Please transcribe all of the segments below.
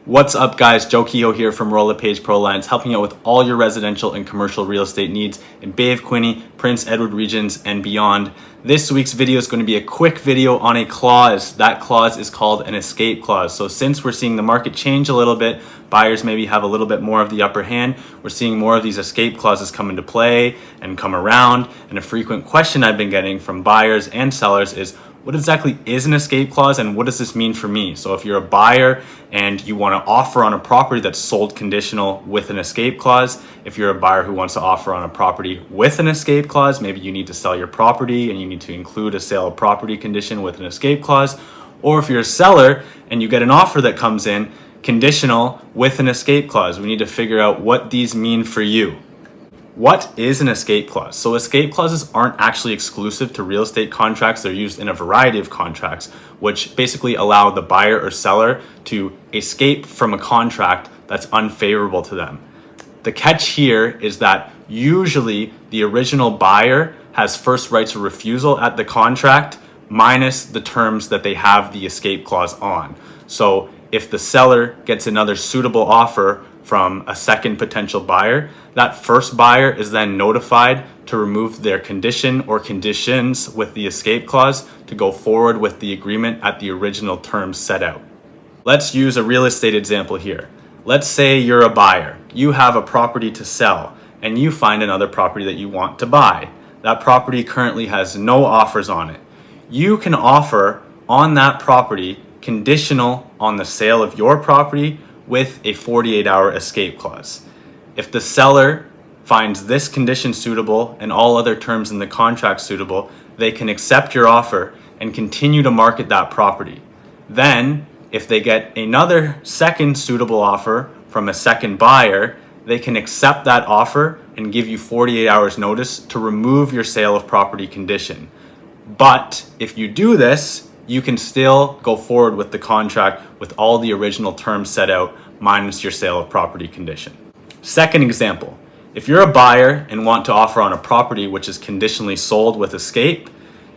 What's up guys, Joe Kehoe here from LePage, ProAlliance, helping out with all your residential and commercial real estate needs in Bay of Quinte, Prince Edward regions and beyond. This week's video is going to be a quick video on a clause. That clause is called an escape clause. So since we're seeing the market change a little bit, buyers maybe have a little bit more of the upper hand, we're seeing more of these escape clauses come into play and come around. And a frequent question I've been getting from buyers and sellers is, what exactly is an escape clause and what does this mean for me? So if you're a buyer and you want to offer on a property that's sold conditional with an escape clause, if you're a buyer who wants to offer on a property with an escape clause, maybe you need to sell your property and you need to include a sale of property condition with an escape clause, or if you're a seller and you get an offer that comes in conditional with an escape clause, we need to figure out what these mean for you. What is an escape clause? So escape clauses aren't actually exclusive to real estate contracts. They're used in a variety of contracts, which basically allow the buyer or seller to escape from a contract that's unfavorable to them. The catch here is that usually the original buyer has first rights of refusal at the contract minus the terms that they have the escape clause on. So if the seller gets another suitable offer from a second potential buyer, that first buyer is then notified to remove their condition or conditions with the escape clause to go forward with the agreement at the original terms set out. Let's use a real estate example here. Let's say you're a buyer. You have a property to sell and you find another property that you want to buy. That property currently has no offers on it. You can offer on that property conditional on the sale of your property with a 48-hour escape clause. If the seller finds this condition suitable and all other terms in the contract suitable, they can accept your offer and continue to market that property. Then, if they get another second suitable offer from a second buyer, they can accept that offer and give you 48 hours notice to remove your sale of property condition. But if you do this, you can still go forward with the contract with all the original terms set out minus your sale of property condition. Second example, if you're a buyer and want to offer on a property which is conditionally sold with escape,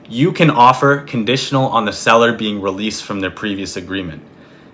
you can offer conditional on the seller being released from their previous agreement.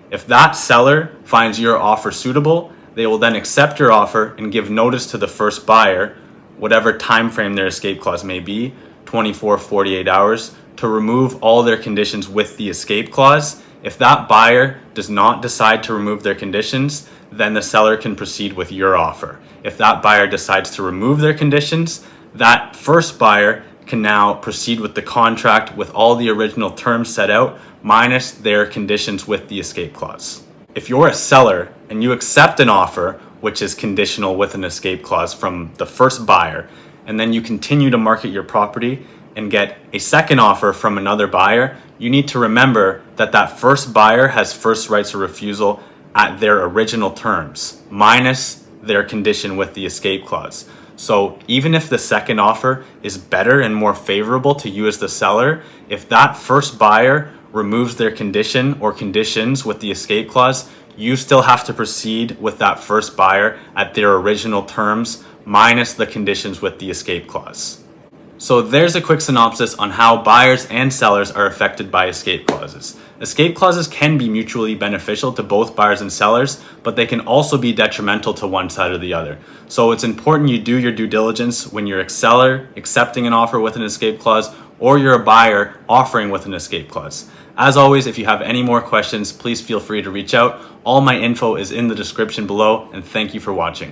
If that seller finds your offer suitable, they will then accept your offer and give notice to the first buyer, whatever time frame their escape clause may be, 24, 48 hours, to remove all their conditions with the escape clause. If that buyer does not decide to remove their conditions, then the seller can proceed with your offer. If that buyer decides to remove their conditions, that first buyer can now proceed with the contract with all the original terms set out, minus their conditions with the escape clause. If you're a seller and you accept an offer which is conditional with an escape clause from the first buyer, and then you continue to market your property and get a second offer from another buyer, you need to remember that that first buyer has first rights of refusal at their original terms, minus their condition with the escape clause. So even if the second offer is better and more favorable to you as the seller, if that first buyer removes their condition or conditions with the escape clause, you still have to proceed with that first buyer at their original terms, minus the conditions with the escape clause. So there's a quick synopsis on how buyers and sellers are affected by escape clauses. Escape clauses can be mutually beneficial to both buyers and sellers, but they can also be detrimental to one side or the other. So it's important you do your due diligence when you're a seller accepting an offer with an escape clause, or you're a buyer offering with an escape clause. As always, if you have any more questions, please feel free to reach out. All my info is in the description below, and thank you for watching.